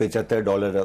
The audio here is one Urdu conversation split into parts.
$75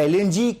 LNG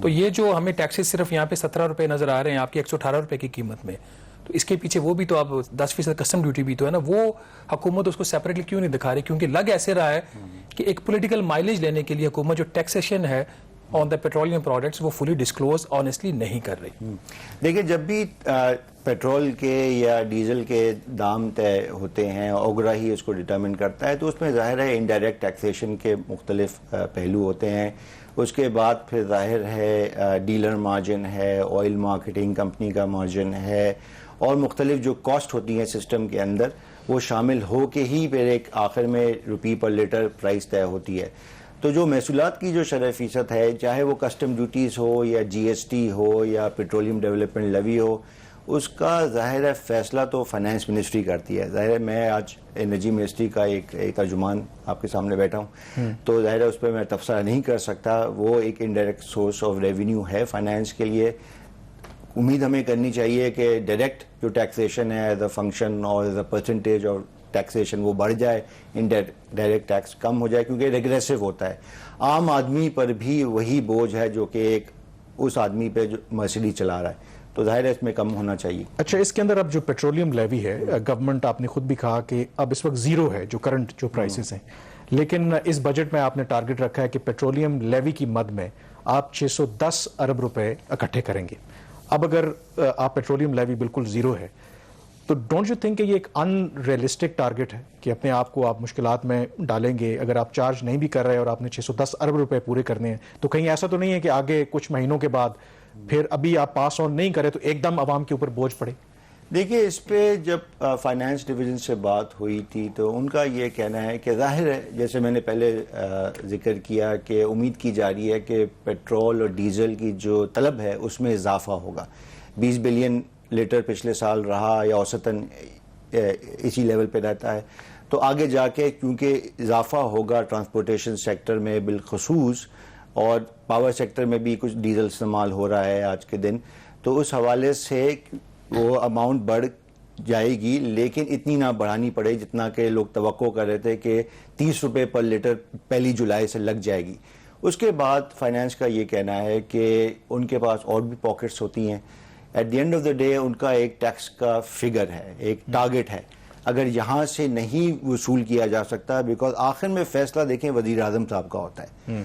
تو یہ جو ہمیں ٹیکسز صرف یہاں پہ 17 روپے نظر آ رہے ہیں آپ کی 118 روپے کی قیمت میں, تو اس کے پیچھے وہ بھی تو آپ 10% کسٹم ڈیوٹی بھی تو ہے نا, وہ حکومت اس کو سیپریٹلی کیوں نہیں دکھا رہی؟ کیونکہ لگ ایسے رہا ہے کہ ایک پولیٹیکل مائلیج لینے کے لیے حکومت جو ٹیکسیشن ہے آن دا پیٹرولیم پروڈکٹس وہ فلی ڈسکلوز آنیسٹلی نہیں کر رہی. دیکھیں, جب بھی پیٹرول کے یا ڈیزل کے دام طے ہوتے ہیں, اوگرا ہی اس کو ڈٹرمن کرتا ہے, تو اس میں ظاہر ہے انڈائریکٹ ٹیکسیشن کے مختلف پہلو ہوتے ہیں. اس کے بعد پھر ظاہر ہے ڈیلر مارجن ہے, آئل مارکیٹنگ کمپنی کا مارجن ہے, اور مختلف جو کاسٹ ہوتی ہیں سسٹم کے اندر وہ شامل ہو کے ہی پھر ایک آخر میں روپی پر لیٹر پرائس طے ہوتی ہے. تو جو محصولات کی جو شرح فیصد ہے, چاہے وہ کسٹم ڈیوٹیز ہو یا جی ایس ٹی ہو یا پیٹرولیم ڈیولپمنٹ لیوی ہو, اس کا ظاہر ہے فیصلہ تو فائنانس منسٹری کرتی ہے. ظاہر ہے میں آج انرجی منسٹری کا ایک ترجمان آپ کے سامنے بیٹھا ہوں, تو ظاہر ہے اس پہ میں تبصرہ نہیں کر سکتا. وہ ایک انڈائریکٹ سورس آف ریونیو ہے فائنانس کے لیے. امید ہمیں کرنی چاہیے کہ ڈائریکٹ جو ٹیکسیشن ہے ایز اے فنکشن اور as a percentage of taxation وہ بڑھ جائے, ڈائریکٹ ٹیکس کم ہو جائے, کیونکہ ریگریسو ہوتا ہے. عام آدمی پر بھی وہی بوجھ ہے جو کہ ایک اس آدمی پہ جو مرسڈیز چلا رہا ہے, تو ظاہر ہے اس میں کم ہونا چاہیے. اچھا, اس کے اندر اب جو پیٹرولیم لیوی ہے, گورنمنٹ آپ نے خود بھی کہا کہ اب اس وقت زیرو ہے جو کرنٹ جو پرائسز ہیں, لیکن اس بجٹ میں آپ نے ٹارگٹ رکھا ہے کہ پیٹرولیم لیوی کی مد میں آپ 610 ارب روپے اکٹھے کریں گے. اب اگر آپ پیٹرولیم لیوی بالکل زیرو ہے تو ڈونٹ یو تھنک کہ یہ ایک ان ریئلسٹک ٹارگٹ ہے کہ اپنے آپ کو آپ مشکلات میں ڈالیں گے اگر آپ چارج نہیں بھی کر رہے اور آپ نے 610 ارب روپے پورے کرنے ہیں؟ تو کہیں ایسا تو نہیں ہے کہ آگے کچھ مہینوں کے بعد پھر ابھی آپ پاس آن نہیں کرے تو ایک دم عوام کے اوپر بوجھ پڑے؟ دیکھیے, اس پہ جب فائنانس ڈویژن سے بات ہوئی تھی تو ان کا یہ کہنا ہے کہ ظاہر ہے جیسے میں نے پہلے ذکر کیا کہ امید کی جا رہی ہے کہ پیٹرول اور ڈیزل کی جو طلب ہے اس میں اضافہ ہوگا. 20 بلین لیٹر پچھلے سال رہا یا اوسطاً اسی لیول پہ رہتا ہے, تو آگے جا کے کیونکہ اضافہ ہوگا ٹرانسپورٹیشن سیکٹر میں بالخصوص, اور پاور سیکٹر میں بھی کچھ ڈیزل استعمال ہو رہا ہے آج کے دن, تو اس حوالے سے وہ اماؤنٹ بڑھ جائے گی, لیکن اتنی نہ بڑھانی پڑے جتنا کہ لوگ توقع کر رہے تھے کہ 30 روپے پر لیٹر 1 جولائی سے لگ جائے گی. اس کے بعد فائنانس کا یہ کہنا ہے کہ ان کے پاس اور بھی پاکٹس ہوتی ہیں. At the end of the day ان کا ایک ٹیکس کا فگر ہے, ایک ٹارگٹ ہے. اگر یہاں سے نہیں وصول کیا جا سکتا, بیکاز آخر میں فیصلہ دیکھیں وزیر اعظم صاحب کا ہوتا ہے,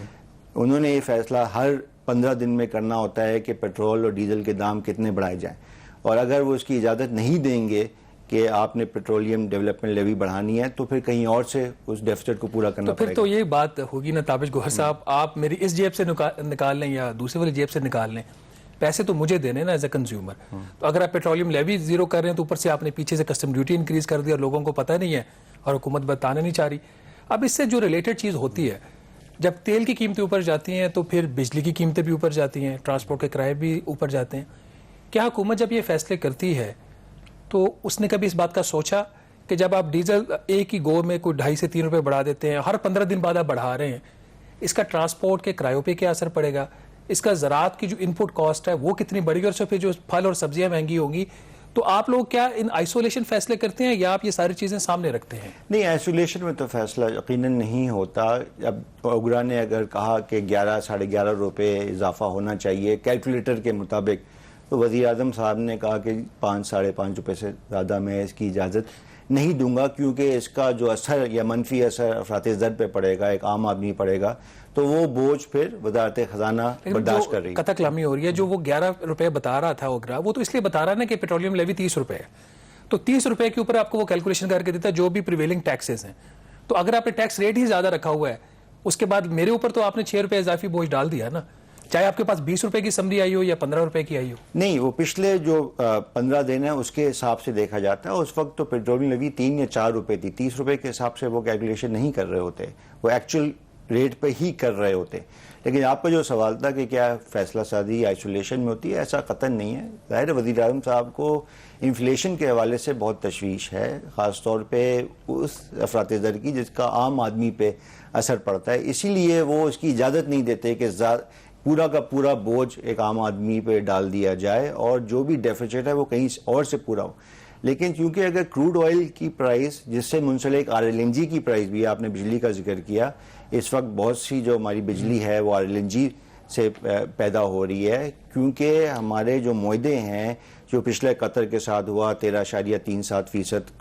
انہوں نے یہ فیصلہ ہر 15 دن میں کرنا ہوتا ہے کہ پیٹرول اور ڈیزل کے دام کتنے بڑھائے جائیں, اور اگر وہ اس کی اجازت نہیں دیں گے کہ آپ نے پیٹرولیم ڈیولپمنٹ لیوی بڑھانی ہے تو پھر کہیں اور سے اس ڈیفیسٹ کو پورا کرنا پڑے گا. تو پھر تو یہ بات ہوگی نا تابش گوہر صاحب, آپ میری اس جیب سے نکال لیں یا دوسرے والی جیب سے نکال لیں, پیسے تو مجھے دینے نا ایز اے کنزیومر. تو اگر آپ پیٹرولیم لیوی زیرو کر رہے ہیں تو اوپر سے آپ نے پیچھے سے کسٹم ڈیوٹی انکریز کر دی اور لوگوں کو پتہ نہیں ہے اور حکومت بتانا نہیں چاہ رہی. اب اس سے جو ریلیٹڈ چیز ہوتی ہے, جب تیل کی قیمتیں اوپر جاتی ہیں تو پھر بجلی کی قیمتیں بھی اوپر جاتی ہیں, ٹرانسپورٹ کے کرائے بھی اوپر جاتے ہیں. کیا حکومت جب یہ فیصلے کرتی ہے تو اس نے کبھی اس بات کا سوچا کہ جب آپ ڈیزل ایک ہی گو میں کوئی 2.5 سے 3 روپے بڑھا دیتے ہیں, ہر 15 دن بعد آپ بڑھا رہے ہیں, اس کا ٹرانسپورٹ کے کرایوں پہ کیا اثر پڑے گا؟ اس کا زراعت کی جو ان پٹ کاسٹ ہے وہ کتنی بڑھے گی, اور اس پہ جو پھل اور سبزیاں مہنگی ہوں گی. تو آپ لوگ کیا ان آئسولیشن فیصلے کرتے ہیں یا آپ یہ ساری چیزیں سامنے رکھتے ہیں؟ نہیں, آئسولیشن میں تو فیصلہ یقیناً نہیں ہوتا. اب اوگرا نے اگر کہا کہ 11-11.5 روپے اضافہ ہونا چاہیے کیلکولیٹر کے مطابق, تو وزیر اعظم صاحب نے کہا کہ 5-5.5 روپے سے زیادہ میں اس کی اجازت نہیں دوں گا, کیونکہ اس کا جو اثر یا منفی اثر افراط زر پہ پڑے گا, ایک عام آدمی پڑے گا, تو وہ بوجھ پھر وزارت خزانہ برداشت کر رہی ہے. قطع کلامی ہو رہی ہے. جو وہ 11 روپے بتا رہا تھا اوگرا, وہ تو اس لیے بتا رہا نا کہ پیٹرولیم لیوی 30 روپے ہے, تو 30 روپے کے اوپر آپ کو وہ کیلکولیشن کر کے دیتا ہے جو بھی پریویلنگ ٹیکسز ہیں. تو اگر آپ نے ٹیکس ریٹ ہی زیادہ رکھا ہوا ہے, اس کے بعد میرے اوپر تو آپ نے 6 روپے اضافی بوجھ ڈال دیا نا, چاہے آپ کے پاس 20 روپے کی سمری آئی ہو یا 15 روپے کی آئی ہو. نہیں, وہ پچھلے جو 15 دن ہیں اس کے حساب سے دیکھا جاتا ہے. اس وقت تو پیٹرولیم لیوی 3 یا 4 روپے تھی. 30 روپے کے حساب سے وہ کیلکولیشن نہیں کر رہے ہوتے, وہ ایکچوئل ریٹ پہ ہی کر رہے ہوتے. لیکن آپ کا جو سوال تھا کہ کیا فیصلہ سازی آئسولیشن میں ہوتی ہے, ایسا قطعاً نہیں ہے. ظاہر وزیر اعظم صاحب کو انفلیشن کے حوالے سے بہت تشویش ہے, خاص طور پہ اس افراط زر کی جس کا عام آدمی پہ اثر پڑتا ہے. اسی لیے وہ اس کی اجازت نہیں دیتے کہ پورا کا پورا بوجھ ایک عام آدمی پہ ڈال دیا جائے اور جو بھی ڈیفیسٹ ہے وہ کہیں اور سے پورا ہو. لیکن کیونکہ اگر کروڈ آئل کی پرائس جس سے منسلک RLNG کی پرائس بھی, آپ نے بجلی کا ذکر کیا, اس وقت بہت سی جو ہماری بجلی ہے وہ RLNG سے پیدا ہو رہی ہے، کیونکہ ہمارے جو معاہدے ہیں جو پچھلے قطر کے ساتھ ہوا 13.37%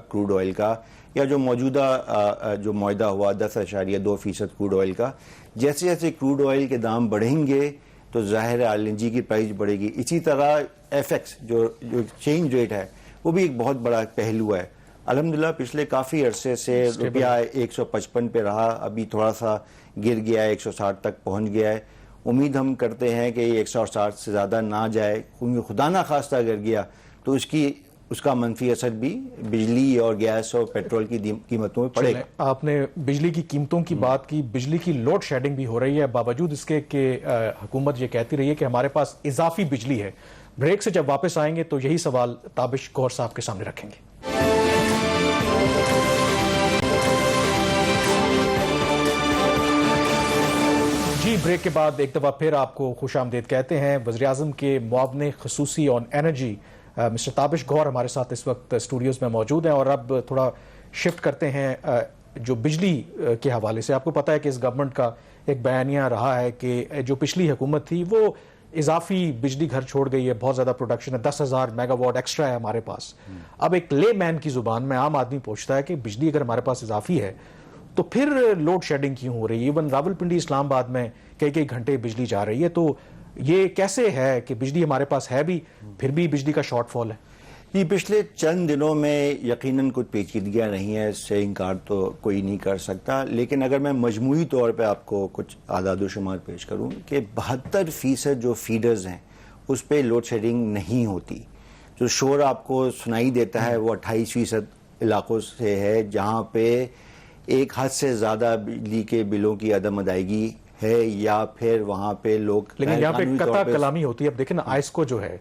کروڈ آئل کا، یا جو موجودہ جو معاہدہ ہوا 10.2% کروڈ آئل کا، جیسے جیسے کروڈ آئل کے دام بڑھیں گے تو ظاہر ہے LNG کی پرائز بڑھے گی. اسی طرح FX جو ایکسچینج ریٹ ہے وہ بھی ایک بہت بڑا پہلو ہے. الحمدللہ پچھلے کافی عرصے سے روپیہ 155 پہ رہا، ابھی تھوڑا سا گر گیا ہے، 160 تک پہنچ گیا ہے. امید ہم کرتے ہیں کہ یہ 160 سے زیادہ نہ جائے، کیونکہ خدا نہ خواستہ اگر گیا تو اس کا منفی اثر بھی بجلی اور گیس اور پیٹرول کی قیمتوں میں پڑے گا. آپ نے بجلی کی قیمتوں کی بات کی، بجلی کی لوڈ شیڈنگ بھی ہو رہی ہے باوجود اس کے کہ حکومت یہ کہتی رہی ہے کہ ہمارے پاس اضافی بجلی ہے. بریک سے جب واپس آئیں گے تو یہی سوال تابش گور صاحب کے سامنے رکھیں گے. جی بریک کے بعد ایک دفعہ پھر آپ کو خوش آمدید کہتے ہیں. وزیراعظم کے معاون خصوصی آن انرجی مسٹر تابش گور ہمارے ساتھ اس وقت اسٹوڈیوز میں موجود ہیں. اور اب تھوڑا شفٹ کرتے ہیں جو بجلی کے حوالے سے. آپ کو پتا ہے کہ اس گورنمنٹ کا ایک بیانیہ رہا ہے کہ جو پچھلی حکومت تھی وہ اضافی بجلی گھر چھوڑ گئی ہے، بہت زیادہ پروڈکشن ہے، 10,000 میگا واٹ ایکسٹرا ہے ہمارے پاس. اب ایک لے مین کی زبان میں عام آدمی پوچھتا ہے کہ بجلی اگر ہمارے پاس اضافی ہے تو پھر لوڈ شیڈنگ کیوں ہو رہی ہے؟ ایون راولپنڈی اسلام آباد میں کئی گھنٹے بجلی جا رہی ہے. تو یہ کیسے ہے کہ بجلی ہمارے پاس ہے بھی پھر بھی بجلی کا شارٹ فال ہے؟ جی پچھلے چند دنوں میں یقیناً کچھ پیچیدگیاں نہیں ہیں، اس سے انکار تو کوئی نہیں کر سکتا. لیکن اگر میں مجموعی طور پہ آپ کو کچھ اعداد و شمار پیش کروں کہ 72% جو فیڈرز ہیں اس پہ لوڈ شیڈنگ نہیں ہوتی. جو شور آپ کو سنائی دیتا ہے وہ 28% علاقوں سے ہے جہاں پہ ایک حد سے زیادہ بجلی کے بلوں کی عدم ادائیگی ہے، یا پھر وہاں پہ لوگ لیکن یہاں پہ قطع کلامی ہوتی ہے. اب دیکھیں نا آئسکو جو ہے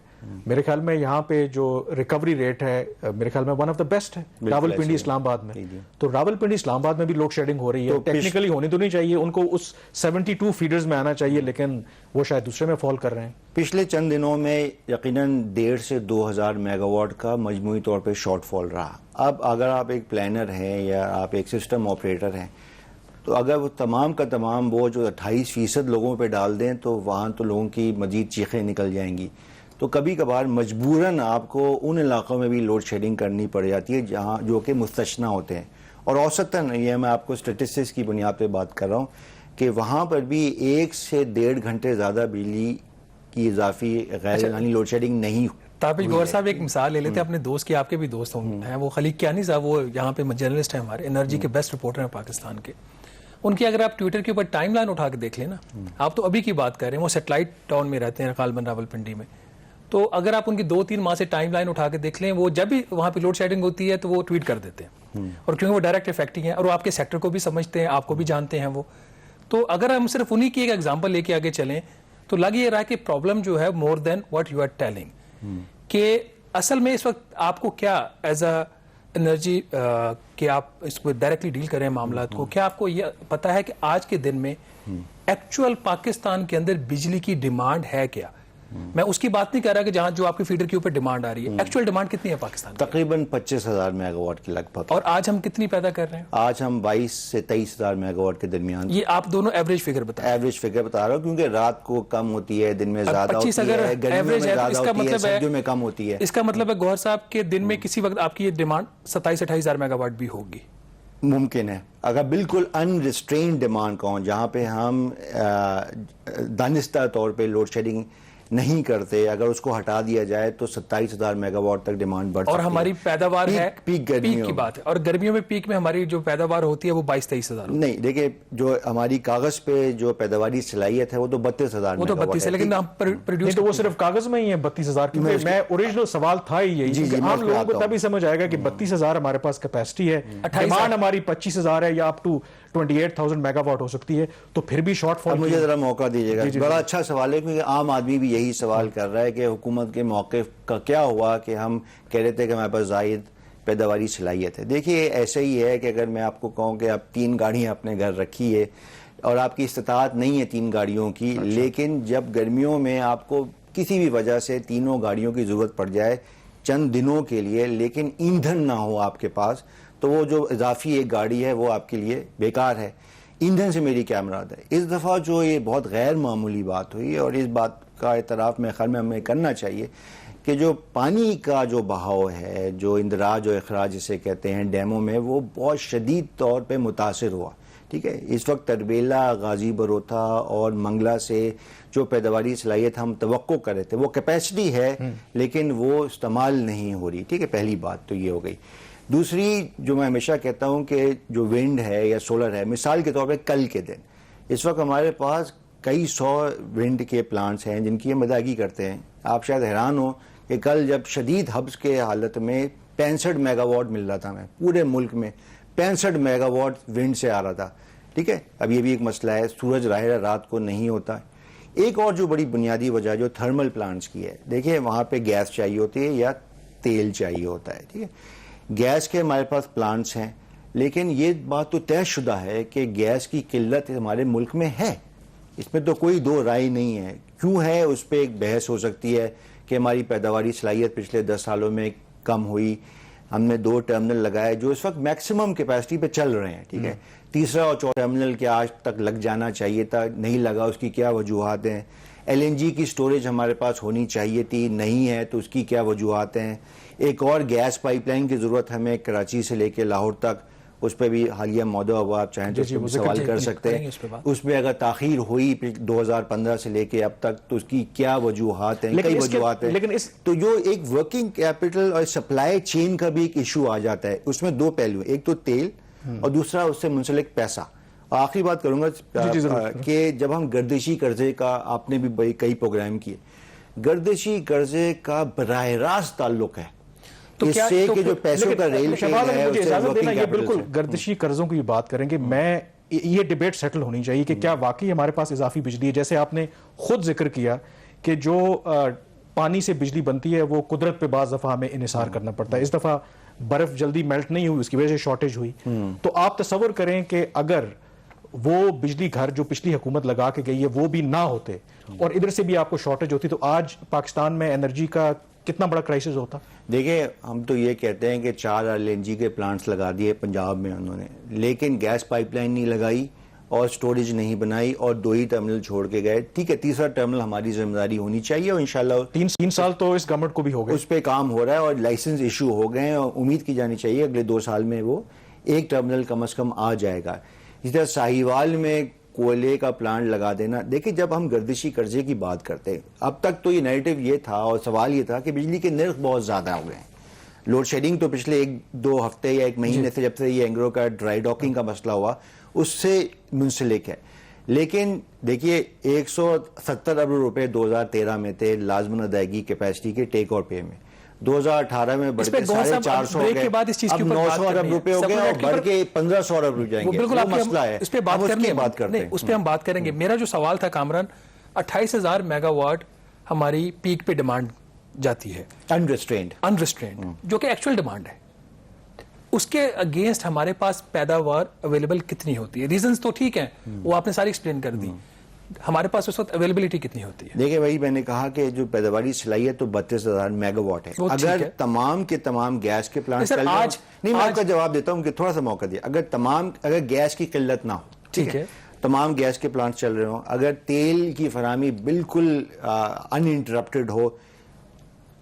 میرے خیال میں یہاں پہ جو ریکوری ریٹ ہے میرے خیال میں ون آف دا بیسٹ ہے راولپنڈی اسلام آباد میں. تو راولپنڈی اسلام آباد میں بھی لوڈ شیڈنگ ہو رہی ہے. ٹیکنیکلی ہونی تو نہیں چاہیے، ان کو اس 72 فیڈرز میں آنا چاہیے، لیکن وہ شاید دوسرے میں فال کر رہے ہیں. پچھلے چند دنوں میں یقیناً 1,500 سے 2,000 میگا واٹ کا مجموعی طور پہ شارٹ فال رہا. اب اگر آپ ایک پلانر ہیں یا آپ ایک سسٹم آپریٹر ہیں تو اگر وہ تمام کا تمام وہ جو 28% لوگوں پہ ڈال دیں تو وہاں تو لوگوں کی مزید چیخیں نکل جائیں گی. تو کبھی کبھار مجبوراً آپ کو ان علاقوں میں بھی لوڈ شیڈنگ کرنی پڑ جاتی ہے جہاں جو کہ مستثنیٰ ہوتے ہیں. اور اوسطاً یہ میں آپ کو اسٹیٹسٹکس کی بنیاد پہ بات کر رہا ہوں کہ وہاں پر بھی 1 سے 1.5 گھنٹے زیادہ بجلی کی اضافی غیر اعلانی لوڈ شیڈنگ نہیں. تابش گور صاحب ایک مثال لے لیتے ہیں اپنے دوست کی، آپ کے بھی دوست ہیں، وہ خلیق کیانی صاحب، وہ یہاں پہ جرنلسٹ ہیں ہمارے، انرجی کے بیسٹ رپورٹر ہیں پاکستان کے. ان کی اگر آپ ٹویٹر کے اوپر ٹائم لائن اٹھا کے دیکھ لیں نا، آپ تو ابھی کی بات کر رہے ہیں، وہ سیٹلائٹ ٹاؤن میں رہتے ہیں غالباً راولپنڈی میں. تو اگر آپ ان کی 2-3 ماہ سے ٹائم لائن اٹھا کے دیکھ لیں، وہ جب بھی وہاں پہ لوڈ شیڈنگ ہوتی ہے تو وہ ٹویٹ کر دیتے ہیں. اور کیونکہ وہ ڈائریکٹ افیکٹنگ ہے اور وہ آپ کے سیکٹر کو بھی سمجھتے ہیں، آپ کو بھی جانتے ہیں وہ. تو اگر ہم صرف انہی کی ایک ایگزامپل لے کے آگے چلیں تو لگ یہ رہا ہے کہ پرابلم جو ہے مور دین واٹ یو آر ٹیلنگ، کہ اصل میں اس وقت آپ کو کیا ایز اے انرجی کہ آپ اس کو ڈائریکٹلی ڈیل کریں معاملات کو، کیا آپ کو یہ پتا ہے کہ آج کے دن میں ایکچوئل پاکستان کے اندر بجلی کی ڈیمانڈ ہے کیا؟ میں اس کی بات نہیں کر رہا کہ جہاں جو آپ کی فیڈر کے اوپر ڈیمانڈ آ رہی ہے، ایکچوئل ڈیمانڈ کتنی ہے پاکستان کی؟ تقریباً 25,000 میگا واٹ کے لگ بھگ. اور آج ہم کتنی پیدا کر رہے ہیں؟ آج ہم 22 سے 23,000 میگا واٹ کے درمیان. یہ آپ دونوں ایوریج فگر بتا رہے ہیں؟ ایوریج فگر بتا رہا ہوں کیونکہ رات کو کم ہوتی ہے، دن میں زیادہ ہوتی 25 ہے، اگر گرمیوں میں ایوریج ہے تو زیادہ اس کا ہوتی ہے، مطلب ہے سردیوں میں کم ہوتی ہے. اس کا مطلب ہے گوہر صاحب کہ دن میں کسی وقت آپ کی یہ ڈیمانڈ 27-28 ہزار میگا واٹ بھی ہوگی. ممکن ہے اگر بالکل انریسٹرینڈ ڈیمانڈ کا ہوں، جہاں پہ ہم دانستہ طور پہ لوڈ شیڈنگ نہیں کرتے، اگر اس کو ہٹا دیا جائے تو 27,000 میگا واٹ تک ڈیمانڈ بڑھ سکتی ہے. اور ہماری پیداوار ہے پیک کی بات ہے، اور گرمیوں میں پیک میں ہماری جو پیداوار ہوتی ہے وہ 22-23 ہزار. نہیں دیکھیں، جو ہماری کاغذ پہ جو پیداواری صلاحیت ہے وہ تو 32,000 وہ تو 32 ہے، لیکن ہم پروڈیوس تو وہ صرف کاغذ میں ہی ہے 32,000. کیونکہ میں اوریجنل سوال تھا ہی یہی، عام لوگوں کو تبھی سمجھ آئے گا کہ 32,000 ہمارے پاس کیپیسٹی ہے، ڈیمانڈ ہماری 25,000 ہے یا اپ ٹو 28,000 میگا واٹ ہو سکتی ہے، تو پھر بھی شارٹ فال. مجھے ذرا موقع دیجیے گا. بڑا اچھا سوال ہے کیونکہ عام آدمی بھی یہی سوال کر رہا ہے کہ حکومت کے موقف کا کیا ہوا کہ ہم کہہ رہے تھے کہ ہمارے پاس زائد پیداواری صلاحیت ہے. دیکھیے ایسے ہی ہے کہ اگر میں آپ کو کہوں کہ آپ 3 گاڑیاں اپنے گھر رکھی ہے اور آپ کی استطاعت نہیں ہے 3 گاڑیوں کی، لیکن جب گرمیوں میں آپ کو کسی بھی وجہ سے 3 گاڑیوں کی ضرورت پڑ جائے چند دنوں کے لیے، لیکن ایندھن نہ ہو آپ کے پاس، تو وہ جو اضافی ایک گاڑی ہے وہ آپ کے لیے بیکار ہے. ایندھن سے میری کیا مراد ہے. اس دفعہ جو یہ بہت غیر معمولی بات ہوئی اور اس بات کا اعتراف میرے خیال میں ہمیں کرنا چاہیے کہ جو پانی کا جو بہاؤ ہے, جو اندراج و اخراج جسے کہتے ہیں ڈیموں میں, وہ بہت شدید طور پہ متاثر ہوا. ٹھیک ہے, اس وقت تربیلا, غازی بروتھا اور منگلا سے جو پیداواری صلاحیت ہم توقع کر رہے تھے وہ کیپیسٹی ہے لیکن وہ استعمال نہیں ہو رہی. ٹھیک ہے, پہلی بات تو یہ ہو گئی. دوسری جو میں ہمیشہ کہتا ہوں کہ جو ونڈ ہے یا سولر ہے, مثال کے طور پہ کل کے دن اس وقت ہمارے پاس کئی 100 ونڈ کے پلانٹس ہیں جن کی ہم ادائیگی کرتے ہیں. آپ شاید حیران ہو کہ کل جب شدید حبس کے حالت میں 65 میگا واٹ مل رہا تھا, میں پورے ملک میں 65 میگا واٹ ونڈ سے آ رہا تھا. ٹھیک ہے, اب یہ بھی ایک مسئلہ ہے, سورج ظاہر ہے رات کو نہیں ہوتا. ایک اور جو بڑی بنیادی وجہ جو تھرمل پلانٹس کی ہے, دیکھیں وہاں پہ گیس چاہیے ہوتی ہے یا تیل چاہیے ہوتا ہے. ٹھیک ہے, گیس کے ہمارے پاس پلانٹس ہیں لیکن یہ بات تو طے شدہ ہے کہ گیس کی قلت ہمارے ملک میں ہے, اس میں تو کوئی دو رائے نہیں ہے. کیوں ہے اس پہ ایک بحث ہو سکتی ہے کہ ہماری پیداواری صلاحیت پچھلے 10 سالوں میں کم ہوئی, ہم نے 2 ٹرمینل لگائے جو اس وقت میکسیمم کیپیسٹی پہ چل رہے ہیں. ٹھیک ہے, تیسرا اور چوتھا ٹرمینل کے آج تک لگ جانا چاہیے تھا, نہیں لگا, اس کی کیا وجوہات ہیں. LNG کی سٹوریج ہمارے پاس ہونی چاہیے تھی, نہیں ہے, تو اس کی کیا وجوہات ہیں. ایک اور گیس پائپ لائن کی ضرورت ہمیں کراچی سے لے کے لاہور تک, اس پہ بھی حالیہ معاہدہ ہوا, آپ چاہیں تو سوال کر سکتے ہیں. اس میں اگر تاخیر ہوئی 2015 سے لے کے اب تک تو اس کی کیا وجوہات ہیں, کئی وجوہات ہیں. تو جو ایک ورکنگ کیپٹل اور سپلائی چین کا بھی ایک ایشو آ جاتا ہے, اس میں 2 پہلو, ایک تو تیل اور دوسرا اس سے منسلک پیسہ. آخری بات کروں گا کہ جب ہم گردشی قرضے کا, آپ نے بھی کئی پروگرام کیے, گردشی قرضے کا براہ راست تعلق ہے اس سے کہ جو پیسوں کا ریل ہے. بالکل گردشی قرضوں کی بات کریں گے, میں یہ ڈیبیٹ سیٹل ہونی چاہیے کہ کیا واقعی ہمارے پاس اضافی بجلی ہے. جیسے آپ نے خود ذکر کیا کہ جو پانی سے بجلی بنتی ہے وہ قدرت پہ بعض دفعہ ہمیں انحصار کرنا پڑتا ہے. اس دفعہ برف جلدی میلٹ نہیں ہوئی, اس کی وجہ سے شارٹیج ہوئی. تو آپ تصور کریں کہ اگر وہ بجلی گھر جو پچھلی حکومت لگا کے گئی ہے وہ بھی نہ ہوتے اور ادھر سے بھی آپ کو شارٹیج ہوتی, تو آج پاکستان میں انرجی کا کتنا بڑا کرائسس ہوتا. دیکھیں ہم تو یہ کہتے ہیں کہ 4 LNG کے پلانٹس لگا دیے پنجاب میں انہوں نے, لیکن گیس پائپ لائن نہیں لگائی اور سٹوریج نہیں بنائی اور 2 ہی ٹرمینل چھوڑ کے گئے. ٹھیک ہے, تیسرا ٹرمینل ہماری ذمہ داری ہونی چاہیے اور انشاءاللہ 3 سال تو اس گورنمنٹ کو بھی ہو گئے, اس پہ کام ہو رہا ہے اور لائسنس ایشو ہو گئے ہیں اور امید کی جانی چاہیے اگلے 2 سال میں وہ ایک ٹرمینل کم از کم آ جائے گا. اس طرح ساہیوال میں کوئلے کا پلانٹ لگا دینا. دیکھیں جب ہم گردشی قرضے کی بات کرتے ہیں, اب تک تو یہ نیریٹو یہ تھا اور سوال یہ تھا کہ بجلی کے نرخ بہت زیادہ ہو گئے ہیں. لوڈ شیڈنگ تو پچھلے 1-2 ہفتے یا 1 مہینے سے جب سے یہ اینگرو کا ڈرائی ڈاکنگ کا مسئلہ ہوا اس سے منسلک ہے. لیکن دیکھیے 170 ارب روپے 2013 میں تھے لازمن ادائیگی کیپیسٹی کے ٹیک اور پے میں, 2018 میں بڑھ کے 450 ہو گئے, اب 900 ارب روپے ہو گئے اور بڑھ کے 1500 ارب روپے جائیں گے. بالکل مسئلہ ہے, اس پہ بات کرتے ہیں, اس پہ ہم بات کریں گے. میرا جو سوال تھا کامران, 28,000 میگا واٹ ہماری پیک پہ ڈیمانڈ جاتی ہے انریسٹرینڈ, جو کہ ایکچوئل ڈیمانڈ ہے. اس کے اگینسٹ ہمارے پاس پیداوار اویلیبل کتنی ہوتی ہے؟ ریزنز تو ٹھیک ہیں, وہ آپ نے ساری ایکسپلین کر دی. ہمارے پاس اس وقت اویلیبلٹی کتنی ہوتی ہے؟ دیکھیں وہی میں نے کہا کہ جو پیداواری صلاحیت تو 32,000 میگا واٹ ہے. اگر تمام کے تمام گیس کے پلانٹ نہیں, میں آپ کا جواب دیتا ہوں کہ تھوڑا سا موقع دیا. اگر گیس کی قلت نہ ہو, ٹھیک ہے, تمام گیس کے پلانٹ چل رہے ہوں, اگر تیل کی فراہمی بالکل ان انٹرپٹڈ ہو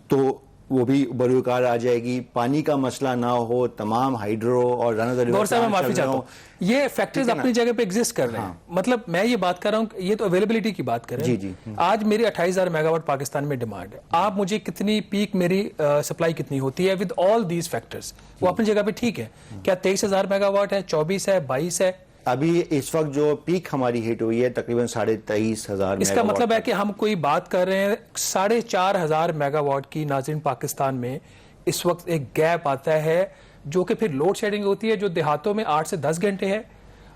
تو وہ بھی بروکار آ جائے گی. پانی کا مسئلہ نہ ہو, تمام ہائیڈرو اور گور صاحب میں معافی چاہتا ہوں, یہ فیکٹرز اپنی جگہ پہ ایگزسٹ کر رہے ہیں. مطلب میں یہ بات کر رہا ہوں, یہ تو اویلیبلٹی کی بات کر رہے ہیں. آج میری 28,000 میگا واٹ پاکستان میں ڈیمانڈ ہے, آپ مجھے کتنی پیک میری سپلائی کتنی ہوتی ہے ود آل دیز فیکٹرز؟ وہ اپنی جگہ پہ ٹھیک ہے. کیا 23,000 میگا واٹ ہے, 24 ہے, 22 ہے؟ ابھی اس وقت جو پیک ہماری ہٹ ہوئی ہے تقریباً 23,500. اس کا مطلب ہے کہ ہم کوئی بات کر رہے ہیں 4,500 میگا واٹ کی. ناظرین پاکستان میں اس وقت ایک گیپ آتا ہے جو کہ پھر لوڈ شیڈنگ ہوتی ہے, جو دیہاتوں میں 8 سے 10 گھنٹے ہے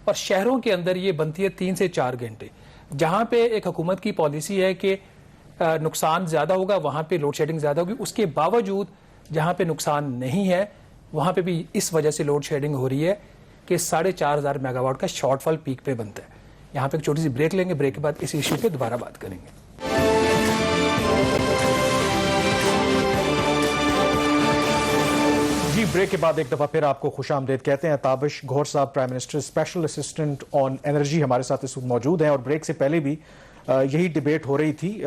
اور شہروں کے اندر یہ بنتی ہے 3 سے 4 گھنٹے. جہاں پہ ایک حکومت کی پالیسی ہے کہ نقصان زیادہ ہوگا وہاں پہ لوڈ شیڈنگ زیادہ ہوگی, اس کے باوجود جہاں پہ نقصان نہیں ہے وہاں پہ بھی اس وجہ سے لوڈ شیڈنگ ہو رہی ہے کہ 4,500 میگا واٹ کا شارٹ فال پیک پہ بنتا ہے. یہاں پہ ایک چھوٹی سی بریک لیں گے, بریک کے بعد اس ایشو پہ دوبارہ بات کریں گے. جی بریک کے بعد ایک دفعہ پھر آپ کو خوش آمدید کہتے ہیں. تابش گوہر صاحب پرائم منسٹر اسپیشل اسسٹنٹ آن انرجی ہمارے ساتھ اس وقت موجود ہیں, اور بریک سے پہلے بھی یہی ڈیبیٹ ہو رہی تھی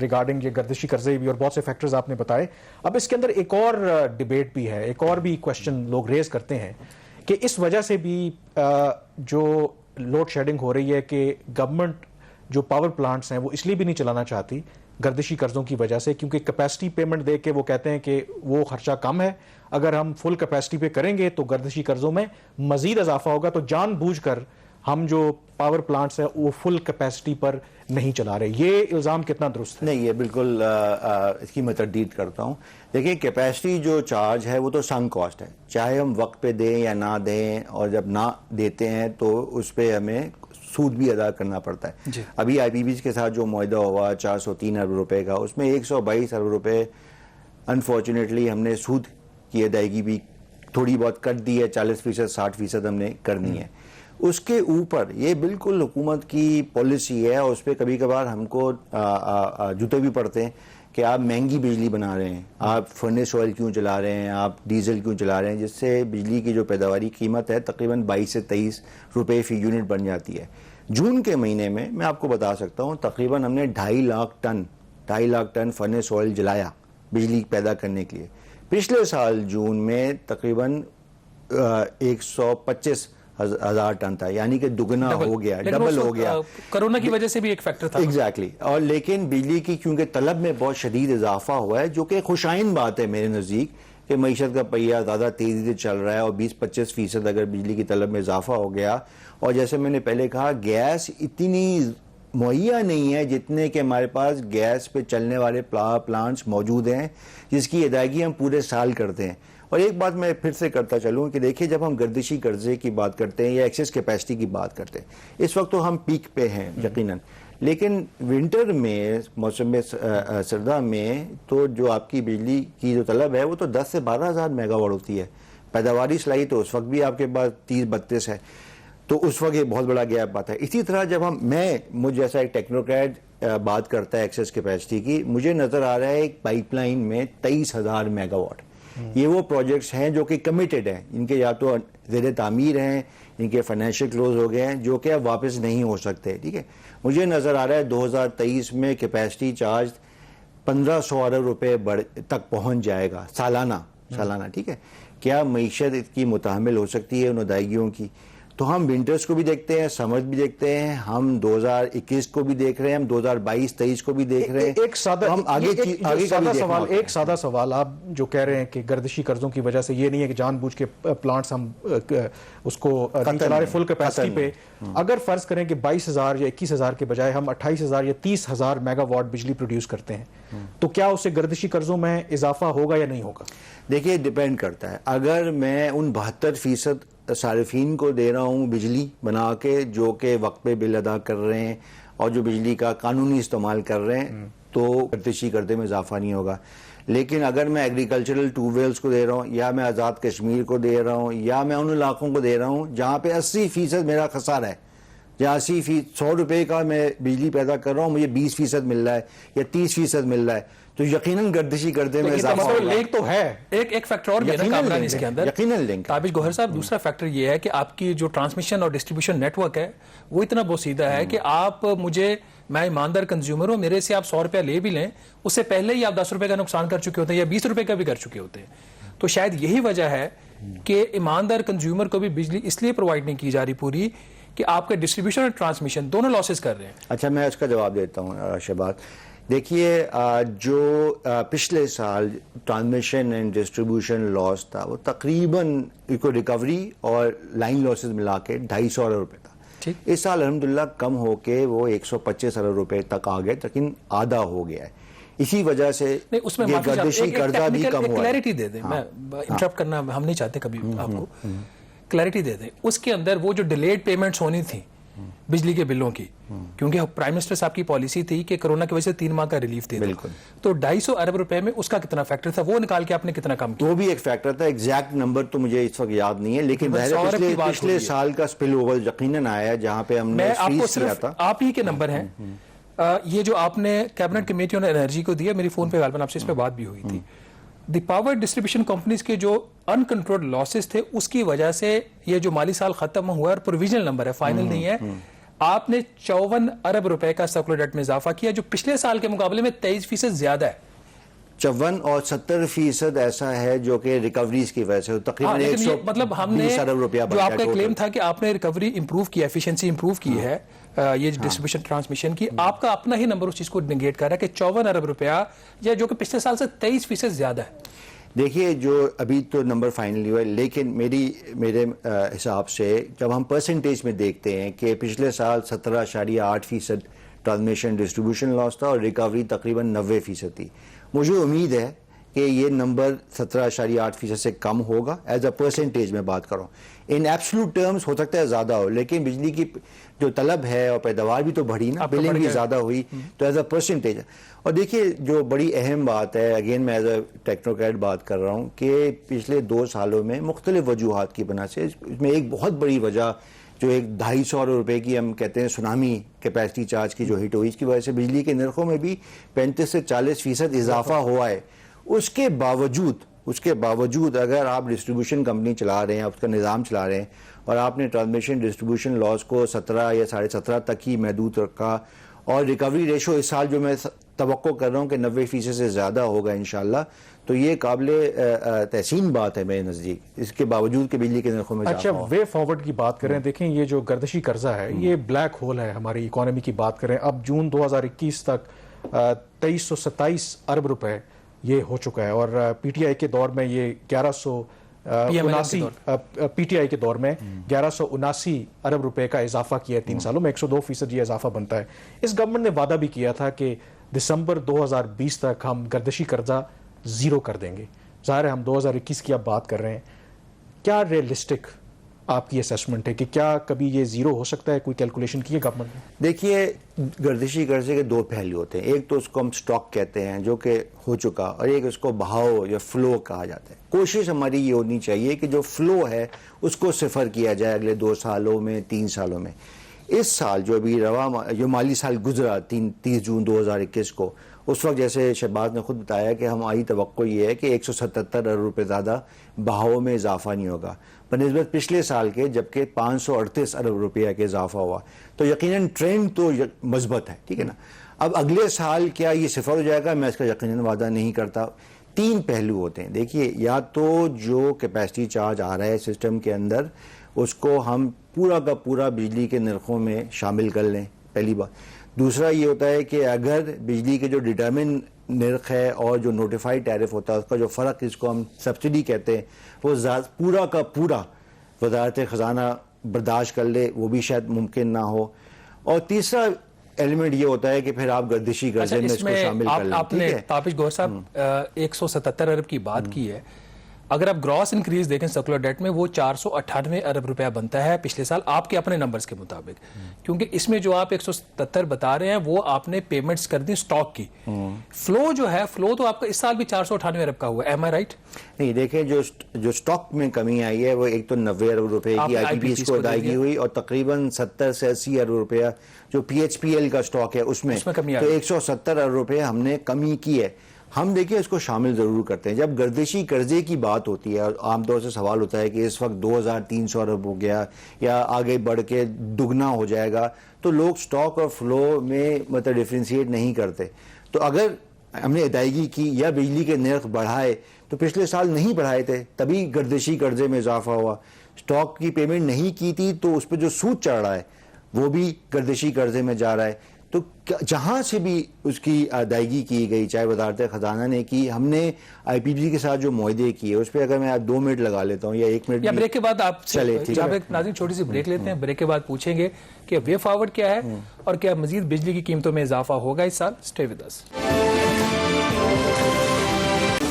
ریگارڈنگ یہ گردشی قرضے بھی اور بہت سے فیکٹرز آپ نے بتائے. اب اس کے اندر ایک اور ڈیبیٹ بھی ہے, ایک اور بھی کوشچن لوگ ریز کرتے ہیں کہ اس وجہ سے بھی جو لوڈ شیڈنگ ہو رہی ہے کہ گورنمنٹ جو پاور پلانٹس ہیں وہ اس لیے بھی نہیں چلانا چاہتی گردشی قرضوں کی وجہ سے, کیونکہ کیپیسٹی پیمنٹ دے کے وہ کہتے ہیں کہ وہ خرچہ کم ہے, اگر ہم فل کیپیسٹی پہ کریں گے تو گردشی قرضوں میں مزید اضافہ ہوگا, تو جان بوجھ کر ہم جو پاور پلانٹس ہیں وہ فل کیپیسٹی پر نہیں چلا رہے. یہ الزام کتنا درست ہے؟ نہیں, یہ بالکل اس کی میں تردید کرتا ہوں. دیکھیں, کیپیسٹی جو چارج ہے وہ تو سنک کاسٹ ہے, چاہے ہم وقت پہ دیں یا نہ دیں, اور جب نہ دیتے ہیں تو اس پہ ہمیں سود بھی ادا کرنا پڑتا ہے. جی. ابھی آئی پی بیز کے ساتھ جو معاہدہ ہوا 403 ارب روپے کا, اس میں 122 ارب روپے انفارچونیٹلی ہم نے سود کی ادائیگی بھی تھوڑی بہت کر دی ہے, 40% 60% ہم نے کرنی ہے. اس کے اوپر یہ بالکل حکومت کی پالیسی ہے, اور اس پہ کبھی کبھار ہم کو جوتے بھی پڑتے ہیں کہ آپ مہنگی بجلی بنا رہے ہیں, آپ فرنس آئل کیوں چلا رہے ہیں, آپ ڈیزل کیوں چلا رہے ہیں, جس سے بجلی کی جو پیداواری قیمت ہے تقریباً 22 سے 23 روپے فی یونٹ بن جاتی ہے. جون کے مہینے میں آپ کو بتا سکتا ہوں تقریباً ہم نے 2.5 لاکھ ٹن فرنس آئل جلایا بجلی پیدا کرنے کے لیے. پچھلے سال جون میں تقریباً 125,000 ٹن تھا, یعنی کہ دگنا ہو گیا, ڈبل ہو گیا. کرونا کی وجہ سے بھی ایک فیکٹر تھا. ایگزیکٹلی. اور لیکن بجلی کی کیونکہ طلب میں بہت شدید اضافہ ہوا ہے, جو کہ خوشائن بات ہے میرے نزدیک, کہ معیشت کا پہیہ زیادہ تیزی سے چل رہا ہے, اور 20-25% اگر بجلی کی طلب میں اضافہ ہو گیا, اور جیسے میں نے پہلے کہا گیس اتنی مہیا نہیں ہے جتنے کہ ہمارے پاس گیس پہ چلنے والے پلانٹس موجود ہیں جس کی ادائیگی ہم پورے سال کرتے ہیں. اور ایک بات میں پھر سے کرتا چلوں کہ دیکھیں, جب ہم گردشی قرضے کی بات کرتے ہیں یا ایکسس کیپیسٹی کی بات کرتے ہیں, اس وقت تو ہم پیک پہ ہیں یقیناً, لیکن ونٹر میں موسم سردہ میں تو جو آپ کی بجلی کی جو طلب ہے وہ تو 10 سے 12 ہزار میگا واٹ ہوتی ہے. پیداواری صلاحیت تو اس وقت بھی آپ کے پاس 30-32 ہے, تو اس وقت یہ بہت بڑا گیپ بات ہے. اسی طرح جب مجھ جیسا ایک ٹیکنوکریٹ بات کرتا ہے ایکسس کیپیسٹی کی, مجھے نظر آ رہا ہے ایک پائپ لائن میں 23,000 میگا واٹ. یہ وہ پروجیکٹس ہیں جو کہ کمیٹڈ ہیں, ان کے یا تو زیر تعمیر ہیں, ان کے فائنینشیل کلوز ہو گئے ہیں, جو کہ اب واپس نہیں ہو سکتے. ٹھیک ہے, مجھے نظر آ رہا ہے 2023 میں کیپیسٹی چارج 1,500 ارب روپے تک پہنچ جائے گا سالانہ. ٹھیک ہے, کیا معیشت اس کی متحمل ہو سکتی ہے ان ادائیگیوں کی؟ تو ہم ونٹرز کو بھی دیکھتے ہیں, سمرز بھی دیکھتے ہیں, ہم 2021 کو بھی دیکھ رہے ہیں, ہم 2022-23 کو بھی دیکھ رہے ہیں. ایک سادہ سوال, آپ جو کہہ رہے ہیں کہ گردشی قرضوں کی وجہ سے یہ نہیں ہے کہ جان بوجھ کے پلانٹس ہم اس کو نہیں چلا رہے فل کیپیسٹی پہ, اگر فرض کریں کہ 22,000 یا 21,000 کے بجائے ہم 28,000 یا 30,000 میگا واٹ بجلی پروڈیوس کرتے ہیں, تو کیا اس سے گردشی قرضوں میں اضافہ ہوگا یا نہیں ہوگا؟ دیکھیے, ڈیپینڈ کرتا ہے. اگر میں ان 72% صارفین کو دے رہا ہوں بجلی بنا کے جو کہ وقت پہ بل ادا کر رہے ہیں اور جو بجلی کا قانونی استعمال کر رہے ہیں, تو گردشی قرضے میں اضافہ نہیں ہوگا. لیکن اگر میں ایگریکلچرل ٹیوب ویلز کو دے رہا ہوں, یا میں آزاد کشمیر کو دے رہا ہوں, یا میں ان علاقوں کو دے رہا ہوں جہاں پہ 80% میرا خسارہ ہے, جہاں 100 روپے کا میں بجلی پیدا کر رہا ہوں, مجھے 20% مل رہا ہے یا 30% مل رہا ہے, تو یقیناً گردشی قرضے میں اضافہ ہوگا. لنک تو ہے, ایک فیکٹر اور بھی ہے نا کامران اس کے اندر. یقیناً لنک. تابش گوہر صاحب, دوسرا فیکٹر یہ ہے کہ آپ کی جو ٹرانسمیشن اور ڈسٹریبیوشن نیٹ ورک ہے وہ اتنا بوسیدہ ہے کہ آپ میں ایماندار کنزیومر ہوں, میرے سے آپ 100 روپیہ لے بھی لیں, اس سے پہلے ہی آپ 10 روپے کا نقصان کر چکے ہوتے ہیں یا 20 روپے کا بھی کر چکے ہوتے ہیں. تو شاید یہی وجہ ہے کہ ایماندار کنزیومر کو بھی بجلی اس لیے پرووائڈ نہیں کی جا رہی پوری کہ آپ کا ڈسٹریبیوشن اور ٹرانسمیشن دونوں لاسز کر رہے ہیں. اچھا, میں اس کا جواب دیتا ہوں شہباز. دیکھیے, جو پچھلے سال ٹرانسمیشن اینڈ ڈسٹریبیوشن لاس تھا وہ تقریباً ریکوری اور لائن لاسز ملا کے 250 ارب روپے تھا. اس سال الحمدللہ کم ہو کے وہ 125 ارب روپے تک آ گئے, لیکن آدھا ہو گیا ہے. اسی وجہ سے یہ گردشی قرضہ بھی کم ہوا ہے. کلیئرٹی دے دیں, میں انٹرپٹ کرنا ہم نہیں چاہتے کبھی, آپ کو کلیئرٹی دے دیں. اس کے اندر وہ جو ڈیلیڈ پیمنٹس ہونی تھی بجلی کے بلوں کی, کیونکہ پرائم منسٹر صاحب کی پالیسی تھی کہ کرونا کی وجہ سے 3 ماہ کا ریلیف دے دو, تو 250 ارب روپے میں اس کا کتنا فیکٹر تھا, وہ نکال کے آپ نے کتنا کم کیا؟ وہ بھی ایک فیکٹر تھا, ایگزیکٹ نمبر تو مجھے اس وقت یاد نہیں ہے, لیکن پچھلے سال کا سپل اوور یقیناً آیا جہاں پہ ہم نے فریز کیا تھا. آپ ہی کے نمبر ہیں یہ جو آپ نے کیبنٹ کمیٹی آن انرجی کو دیا, میری فون پہ غالباً آپ سے اس پہ بات بھی ہوئی تھی. دی پاور ڈسٹریبیوشن کمپنیز کے جو انکنٹرولڈ لاسز تھے اس کی وجہ سے یہ جو مالی سال ختم ہوا اور پروویژنل نمبر ہے, فائنل نہیں ہے, آپ نے 54 ارب روپے کا سرکولر ڈیٹ میں اضافہ کیا جو پچھلے سال کے مقابلے میں 23% زیادہ ہے. 54 اور 70% ایسا ہے جو کہ ریکوریز کی وجہ سے تقریباً 120 ارب روپیہ جو آپ کا کلیم تھا کہ آپ نے ریکوری امپروو کی, ایفیشنسی امپروو کی ہے یہ ڈسٹریبیوشن ٹرانسمیشن کی, آپ کا اپنا ہی نمبر اس چیز کو نگیٹ کر رہا ہے کہ 54 ارب روپیہ یا جو کہ پچھلے سال سے 23% زیادہ ہے. دیکھیے جو ابھی تو نمبر فائنلی ہوا ہے, لیکن میرے حساب سے جب ہم پرسنٹیج میں دیکھتے ہیں کہ پچھلے سال 17.8% ٹرانسمیشن ڈسٹریبیوشن لاس تھا اور ریکوری تقریباً 90% تھی. مجھے امید ہے کہ یہ نمبر 17.8% سے کم ہوگا. ایز اے پرسنٹیج میں بات کروں, ان ایبسلوٹ ٹرمز ہو سکتا ہے زیادہ ہو, لیکن بجلی کی جو طلب ہے اور پیداوار بھی تو بڑھی نا, بلنگ بھی زیادہ ہوئی, تو ایز اے پرسنٹیج. اور دیکھیے جو بڑی اہم بات ہے, اگین میں ایز اے ٹیکنوکریٹ بات کر رہا ہوں, کہ پچھلے 2 سالوں میں مختلف وجوہات کی بنا سے اس میں ایک بہت بڑی وجہ جو ایک 250 روپے کی ہم کہتے ہیں سونامی کیپیسٹی چارج کی جو ہٹ ہوئی, اس کی وجہ سے بجلی کے نرخوں میں بھی 35 سے 40% اضافہ ہوا ہے. اس کے باوجود اگر آپ ڈسٹریبیوشن کمپنی چلا رہے ہیں, آپ کا نظام چلا رہے ہیں, اور آپ نے ٹرانسمیشن ڈسٹریبیوشن لاس کو 17 یا 17.5 تک ہی محدود رکھا, اور ریکوری ریشو اس سال جو میں توقع کر رہا ہوں کہ 90% سے زیادہ ہوگا انشاءاللہ, تو یہ قابل تحسین بات ہے میرے نزدیک, اس کے باوجود کہ بجلی کے نرخوں میں اچھا وے فارورڈ کی بات کریں, دیکھیں یہ جو گردشی قرضہ ہے یہ بلیک ہول ہے ہماری اکانومی کی بات کریں. اب جون 2021 تک 2327 ارب روپے یہ ہو چکا ہے, اور پی ٹی آئی کے دور میں یہ 1179 ارب روپے کا اضافہ کیا ہے 3 سالوں میں, 102% یہ اضافہ بنتا ہے. اس گورنمنٹ نے وعدہ بھی کیا تھا کہ دسمبر 2020 تک ہم گردشی قرضہ زیرو کر دیں گے. ظاہر ہے ہم 2021 کی اب بات کر رہے ہیں, کیا ریئلسٹک آپ کی اسیسمنٹ ہے کہ کیا کبھی یہ زیرو ہو سکتا ہے؟ کوئی کیلکولیشن کی ہے گورنمنٹ نے؟ دیکھیے گردشی قرضے کے 2 پہلو ہوتے ہیں, ایک تو اس کو ہم سٹاک کہتے ہیں جو کہ ہو چکا, اور ایک اس کو بہاؤ یا فلو کہا جاتا ہے. کوشش ہماری یہ ہونی چاہیے کہ جو فلو ہے اس کو صفر کیا جائے اگلے 2 سالوں میں 3 سالوں میں. اس سال جو ابھی جو مالی سال گزرا 30 جون 2021 کو, اس وقت جیسے شہباز نے خود بتایا کہ ہماری توقع یہ ہے کہ 177 ارب روپے زیادہ بہاؤ میں اضافہ نہیں ہوگا بنسبت پچھلے سال کے, جبکہ 538 ارب روپیہ کے اضافہ ہوا. تو یقیناً ٹرینڈ تو مثبت ہے, ٹھیک ہے نا. اب اگلے سال کیا یہ صفر ہو جائے گا, میں اس کا یقیناً وعدہ نہیں کرتا. 3 پہلو ہوتے ہیں. دیکھیے یا تو جو کیپیسٹی چارج آ رہا ہے سسٹم کے اندر اس کو ہم پورا کا پورا بجلی کے نرخوں میں شامل کر لیں, پہلی بات. دوسرا یہ ہوتا ہے کہ اگر بجلی کے جو ڈیٹرمن نرخ ہے اور جو نوٹیفائڈ ٹیرف ہوتا ہے اس کا جو فرق, اس کو ہم سبسڈی کہتے ہیں, وہ پورا کا پورا وزارت خزانہ برداشت کر لے, وہ بھی شاید ممکن نہ ہو. اور تیسرا ایلیمنٹ یہ ہوتا ہے کہ پھر آپ گردشی قرضے میں اس کو شامل کر لیں. آپ نے تابش گوہر صاحب 177 ارب کی بات کی ہے, اگر آپ گراس انکریز دیکھیں سرکولر ڈیٹ میں وہ 498 ارب روپیہ بنتا ہے پچھلے سال آپ کے اپنے نمبرز کے مطابق, کیونکہ اس میں جو آپ 177 بتا رہے ہیں وہ آپ نے پیمنٹس کر دی سٹاک کی. فلو جو ہے فلو تو آپ کا اس سال بھی 498 ارب کا ہوا ہے, ایم آئی رائٹ؟ نہیں, دیکھیں جو سٹاک میں کمی آئی ہے وہ ایک تو 90 ارب روپے کی آئی پی پی ایس کو ادائیگی ہوئی, اور تقریباً 70 سے 80 ارب روپیہ جو پی ایچ پی ایل کا سٹاک ہے اس میں تو 170 ارب روپے ہم نے کمی کی ہے. ہم دیکھیں اس کو شامل ضرور کرتے ہیں. جب گردشی قرضے کی بات ہوتی ہے, اور عام طور سے سوال ہوتا ہے کہ اس وقت 2300 ارب ہو گیا یا آگے بڑھ کے دگنا ہو جائے گا, تو لوگ سٹاک اور فلو میں مطلب ڈیفرینشیٹ نہیں کرتے. تو اگر ہم نے ادائیگی کی یا بجلی کے نرخ بڑھائے تو پچھلے سال نہیں بڑھائے تھے, تبھی گردشی قرضے میں اضافہ ہوا. سٹاک کی پیمنٹ نہیں کی تھی تو اس پہ جو سود چڑھ رہا ہے وہ بھی گردشی قرضے میں جا رہا ہے. تو جہاں سے بھی اس کی ادائیگی کی گئی, چاہے وزارت خزانہ نے کی, ہم نے آئی پی پی کے ساتھ جو معاہدے کیے اس پہ اگر میں 2 منٹ لگا لیتا ہوں یا 1 منٹ, یا بریک کے بعد آپ چلے ناظرین چھوٹی سی بریک لیتے ہیں, بریک کے بعد پوچھیں گے کہ وے فارورڈ کیا ہے اور کیا مزید بجلی کی قیمتوں میں اضافہ ہوگا اس سال. Stay with us.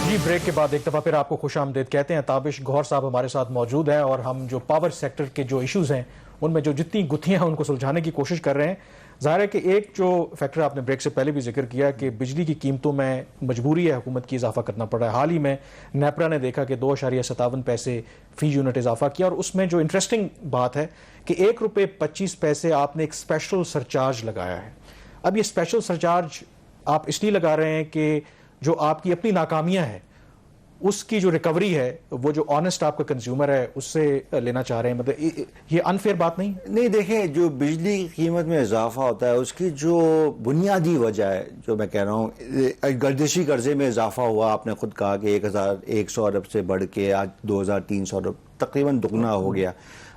جی بریک کے بعد ایک دفعہ پھر آپ کو خوش آمدید کہتے ہیں. تابش گوہر صاحب ہمارے ساتھ موجود ہیں اور ہم جو پاور سیکٹر کے جو ایشوز ہیں ان میں جو جتنی گتھیاں ہیں ان کو سلجھانے کی کوشش کر رہے ہیں. ظاہر ہے کہ ایک جو فیکٹر آپ نے بریک سے پہلے بھی ذکر کیا کہ بجلی کی قیمتوں میں مجبوری ہے حکومت کی اضافہ کرنا پڑ رہا ہے. حال ہی میں نیپرا نے دیکھا کہ 2.57 پیسے فی یونٹ اضافہ کیا, اور اس میں جو انٹرسٹنگ بات ہے کہ 1 روپے 25 پیسے آپ نے ایک اسپیشل سرچارج لگایا ہے. اب یہ اسپیشل سرچارج آپ اس لیے لگا رہے ہیں کہ جو آپ کی اپنی ناکامیاں ہیں اس کی جو ریکوری ہے وہ جو آنےسٹ آپ کا کنزیومر ہے اس سے لینا چاہ رہے ہیں؟ مطلب یہ انفیئر بات نہیں؟ نہیں دیکھیں، جو بجلی کی قیمت میں اضافہ ہوتا ہے اس کی جو بنیادی وجہ ہے، جو میں کہہ رہا ہوں، گردشی قرضے میں اضافہ ہوا. آپ نے خود کہا کہ 1100 ارب سے بڑھ کے آج 2300 ارب، تقریباً دگنا ہو گیا.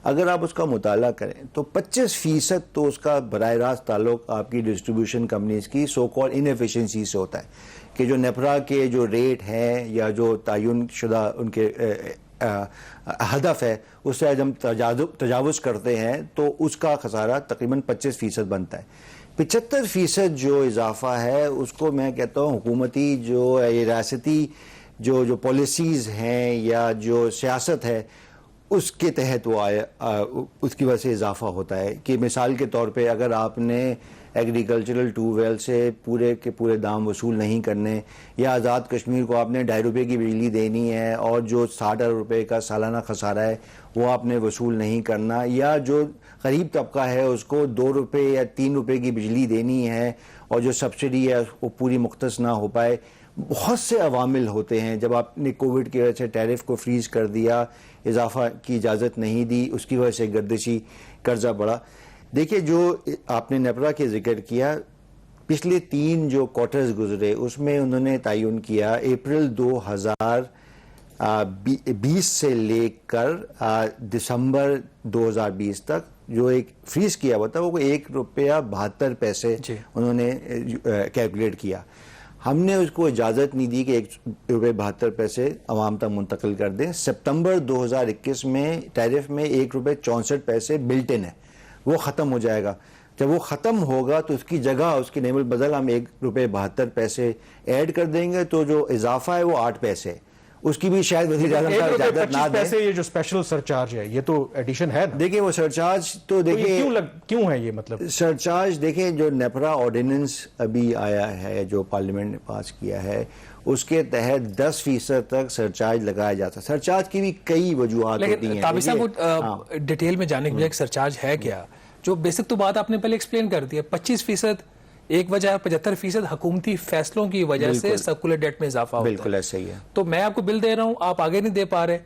اگر آپ اس کا مطالعہ کریں تو 25% تو اس کا براہ راست تعلق آپ کی ڈسٹریبیوشن کمپنیز کی سو کال انیفیشنسی سے ہوتا ہے، کہ جو نیپرا کے جو ریٹ ہیں یا جو تعین شدہ ان کے ہدف ہے اس سے ہم تجاوز کرتے ہیں تو اس کا خسارہ تقریباً 25% بنتا ہے. 75% جو اضافہ ہے اس کو میں کہتا ہوں حکومتی جو ریاستی جو پالیسیز ہیں یا جو سیاست ہے اس کے تحت وہ اس کی وجہ سے اضافہ ہوتا ہے. کہ مثال کے طور پہ اگر آپ نے ایگریکلچرل ٹیوب ویل سے پورے کے پورے دام وصول نہیں کرنے، یا آزاد کشمیر کو آپ نے 2.5 روپے کی بجلی دینی ہے اور جو 60 ارب روپے کا سالانہ خسارہ ہے وہ آپ نے وصول نہیں کرنا، یا جو غریب طبقہ ہے اس کو 2 روپے یا 3 روپے کی بجلی دینی ہے اور جو سبسڈی ہے وہ پوری مختص نہ ہو پائے. بہت سے عوامل ہوتے ہیں. جب آپ نے کووڈ کی وجہ سے ٹیرف کو فریز کر دیا، اضافہ کی اجازت نہیں دی، اس کی وجہ سے گردشی قرضہ بڑھا. دیکھیں، جو آپ نے نیپرا کے ذکر کیا، پچھلے 3 جو کوارٹرز گزرے اس میں انہوں نے تعین کیا اپریل 2020 سے لے کر دسمبر 2020 تک جو ایک فریز کیا ہوا تھا وہ 1 روپیہ 72 پیسے انہوں نے کیلکولیٹ کیا. ہم نے اس کو اجازت نہیں دی کہ 1 روپے 72 پیسے عوام تک منتقل کر دیں. سپتمبر 2021 میں ٹیرف میں 1 روپے 64 پیسے بلٹ ان ہے، وہ ختم ہو جائے گا. جب وہ ختم ہوگا تو اس کی جگہ اس کے نعم البدل ہم 1 روپے 72 پیسے ایڈ کر دیں گے، تو جو اضافہ ہے وہ 8 پیسے ہے. اس کی بھی شاید وزیر اعظم کا اجازت نہ دیں. یہ جو اسپیشل سرچارج ہے یہ تو ایڈیشن ہے نا؟ دیکھیں وہ سرچارج تو دیکھیں کیوں ہے یہ، مطلب سرچارج دیکھیں جو نیپرا آرڈیننس ابھی آیا ہے جو پارلیمنٹ نے پاس کیا ہے اس کے تحت 10% تک سرچارج لگایا جاتا ہے. سرچارج کی بھی کئی وجوہات ہوتی ہیں. تابع صاحب ڈیٹیل میں جانے کے لیے سرچارج ہے کیا؟ جو بیسک تو بات آپ نے پہلے ایکسپلین کر دی ہے. 25% ایک وجہ ہے، 75% حکومتی فیصلوں کی وجہ سے سرکولر ڈیٹ میں اضافہ ہوتا ہے. بالکل ایسا ہی ہے. تو میں آپ کو بل دے رہا ہوں، آپ آگے نہیں دے پا رہے.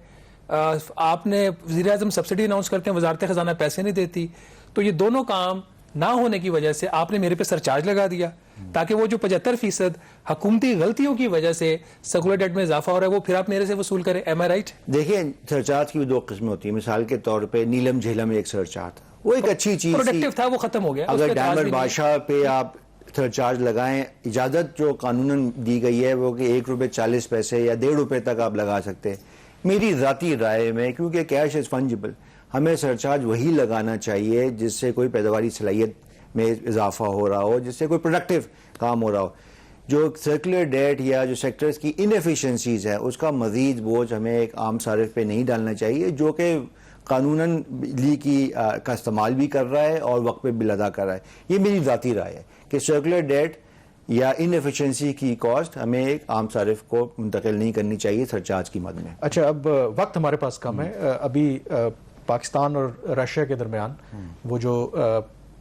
آپ نے وزیر اعظم سبسڈی اناؤنس کرتے ہیں، وزارت خزانہ پیسے نہیں دیتی. تو یہ دونوں کام نہ ہونے کی وجہ سے آپ نے میرے پہ سرچارج لگا دیا تاکہ وہ جو 75% حکومتی غلطیوں کی وجہ سے سرکولر ڈیٹ میں اضافہ ہو رہا ہے وہ پھر آپ میرے سے وصول کریں. ایم آئی رائٹ؟ دیکھیں سرچارج کی بھی 2 قسمیں ہوتی ہیں. مثال کے طور پہ نیلم جھیلم ایک سرچارج تھا، وہ ایک اچھی چیز پروڈکٹیو تھا، وہ ختم ہو گیا. اگر ڈائمنڈ بادشاہ پہ آپ سرچارج لگائیں، اجازت جو قانوناً دی گئی ہے وہ کہ 1 روپے 40 پیسے یا 1.5 روپے تک آپ لگا سکتے ہیں. میری ذاتی رائے میں کیونکہ کیش از فنجیبل، ہمیں سرچارج وہی لگانا چاہیے جس سے کوئی پیداواری صلاحیت میں اضافہ ہو رہا ہو، جس سے کوئی پروڈکٹیو کام ہو رہا ہو. جو سرکولر ڈیٹ یا جو سیکٹرز کی انیفیشنسیز ہیں اس کا مزید بوجھ ہمیں ایک عام صارف پہ نہیں ڈالنا چاہیے جو کہ قانوناً بجلی کا استعمال بھی کر رہا ہے اور وقت پہ بل ادا کر رہا ہے. یہ میری ذاتی رائے ہے کہ سرکولر ڈیٹ یا انیفیشنسی کی کاسٹ ہمیں ایک عام صارف کو منتقل نہیں کرنی چاہیے سرچارج کی مد میں. اچھا، اب وقت ہمارے پاس کم ہے. ابھی پاکستان اور رشیا کے درمیان وہ جو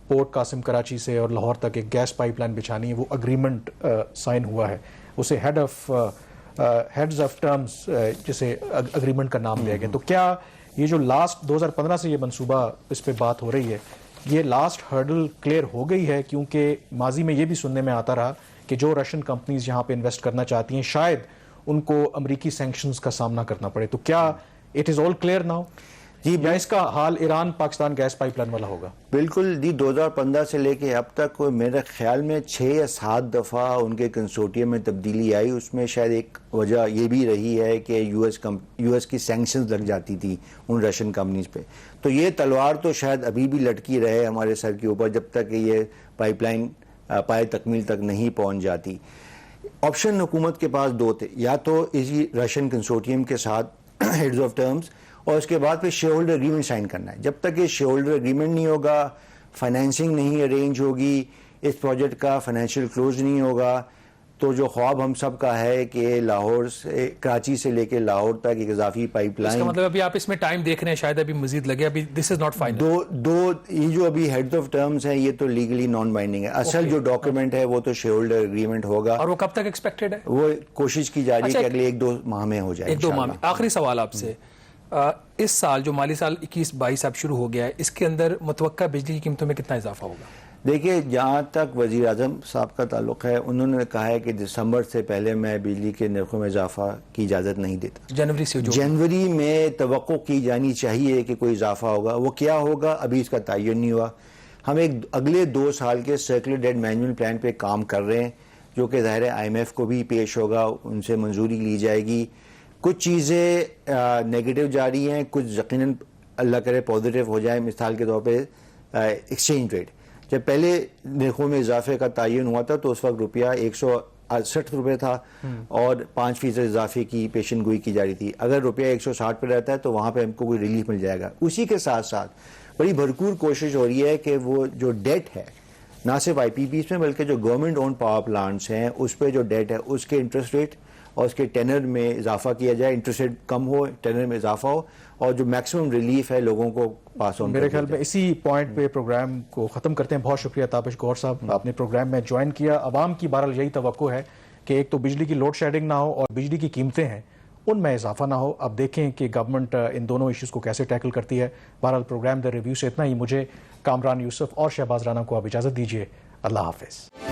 پورٹ قاسم کراچی سے اور لاہور تک ایک گیس پائپ لائن بچھانی ہے وہ اگریمنٹ سائن ہوا ہے. اسے ہیڈز آف ٹرمز جسے اگریمنٹ کا نام دیا گیا. تو کیا یہ جو لاسٹ 2015 سے یہ منصوبہ اس پہ بات ہو رہی ہے، یہ لاسٹ ہرڈل کلیئر ہو گئی ہے؟ کیونکہ ماضی میں یہ بھی سننے میں آتا رہا کہ جو رشین کمپنیز یہاں پہ انویسٹ کرنا چاہتی ہیں شاید ان کو امریکی سینکشنز کا سامنا کرنا پڑے. تو کیا it is all clear now? جی، یا اس کا حال Iran Pakistan gas pipeline والا ہوگا؟ بالکل جی. 2015 سے لے کے اب تک میرے خیال میں 6 یا 7 دفعہ ان کے کنسورٹیم میں تبدیلی آئی. اس میں شاید ایک وجہ یہ بھی رہی ہے کہ یو ایس کی سینکشنز لگ جاتی تھی ان رشین کمپنیز پہ. تو یہ تلوار تو شاید ابھی بھی لٹکی رہے ہمارے سر کے اوپر جب تک کہ یہ پائپ لائن پائے تکمیل تک نہیں پہنچ جاتی. آپشن حکومت کے پاس 2 تھے، یا تو اسی رشین کنسورٹیم کے ساتھ ہیڈز آف ٹرمز اور اس کے بعد پھر شیئر ہولڈر اگریمنٹ سائن کرنا ہے. جب تک یہ شیئر ہولڈر اگریمنٹ نہیں ہوگا، فائنینسنگ نہیں ارینج ہوگی، اس پروجیکٹ کا فائنینشیل کلوز نہیں ہوگا، تو جو خواب ہم سب کا ہے کہ لاہور سے کراچی سے لے کے لاہور تک ایک اضافی پائپ اس کا لائن، مطلب ابھی آپ اس میں ٹائم دیکھ رہے ہیں، شاید ابھی مزید لگے، ابھی دس از ناٹ فائنل. دو یہ جو ابھی ہیڈ آف ٹرمز ہیں یہ تو لیگلی نان بائنڈنگ ہے. اصل جو ڈاکیومنٹ ہے وہ تو شیئر ہولڈر اگریمنٹ ہوگا، اور وہ کب تک ایکسپیکٹڈ ہے؟ وہ کوشش کی جا رہی ہے کہ اگلے 1-2 ماہ میں ہو جائے. 1-2 ماہ میں. آخری سوال آپ سے، اس سال جو مالی سال 21-22 اب شروع ہو گیا ہے، اس کے اندر متوقع بجلی کی قیمتوں میں کتنا اضافہ ہوگا؟ دیکھیے جہاں تک وزیر اعظم صاحب کا تعلق ہے، انہوں نے کہا ہے کہ دسمبر سے پہلے میں بجلی کے نرخوں میں اضافہ کی اجازت نہیں دیتا. جنوری سے جو جنوری میں توقع کی جانی چاہیے کہ کوئی اضافہ ہوگا، وہ کیا ہوگا ابھی اس کا تعین نہیں ہوا. ہم ایک اگلے 2 سال کے سرکولر ڈیٹ مینجمنٹ پلان پہ کام کر رہے ہیں، جو کہ ظاہر ہے IMF کو بھی پیش ہوگا، ان سے منظوری لی جائے گی. کچھ چیزیں نیگیٹو جا رہی ہیں، کچھ یقیناً اللہ کرے پازیٹیو ہو جائے. مثال کے طور پہ ایکسچینج ریٹ، جب پہلے نرخوں میں اضافے کا تعین ہوا تھا تو اس وقت روپیہ 168 روپے تھا اور 5% اضافے کی پیشن گوئی کی جا رہی تھی. اگر روپیہ 160 پہ رہتا ہے تو وہاں پہ ہم کو کوئی ریلیف مل جائے گا. اسی کے ساتھ ساتھ بڑی بھرپور کوشش ہو رہی ہے کہ وہ جو ڈیٹ ہے، نہ صرف IPPs میں بلکہ جو گورنمنٹ اون پاور پلانٹس ہیں اس پہ جو ڈیٹ ہے اس کے انٹرسٹ ریٹ اور اس کے ٹینر میں اضافہ کیا جائے. انٹرسٹ ریٹ کم ہو، ٹینر میں اضافہ ہو، اور جو میکسیمم ریلیف ہے لوگوں کو پاس آن. میرے خیال میں اسی پوائنٹ پہ پروگرام کو ختم کرتے ہیں. بہت شکریہ تابش گوہر صاحب، آپ نے پروگرام میں جوائن کیا. عوام کی بہرحال یہی توقع ہے کہ ایک تو بجلی کی لوڈ شیڈنگ نہ ہو اور بجلی کی قیمتیں ہیں ان میں اضافہ نہ ہو. اب دیکھیں کہ گورنمنٹ ان دونوں ایشوز کو کیسے ٹیکل کرتی ہے. بہرحال پروگرام دا ریویو سے اتنا ہی. مجھے کامران یوسف اور شہباز رانا کو اب اجازت دیجیے. اللہ حافظ.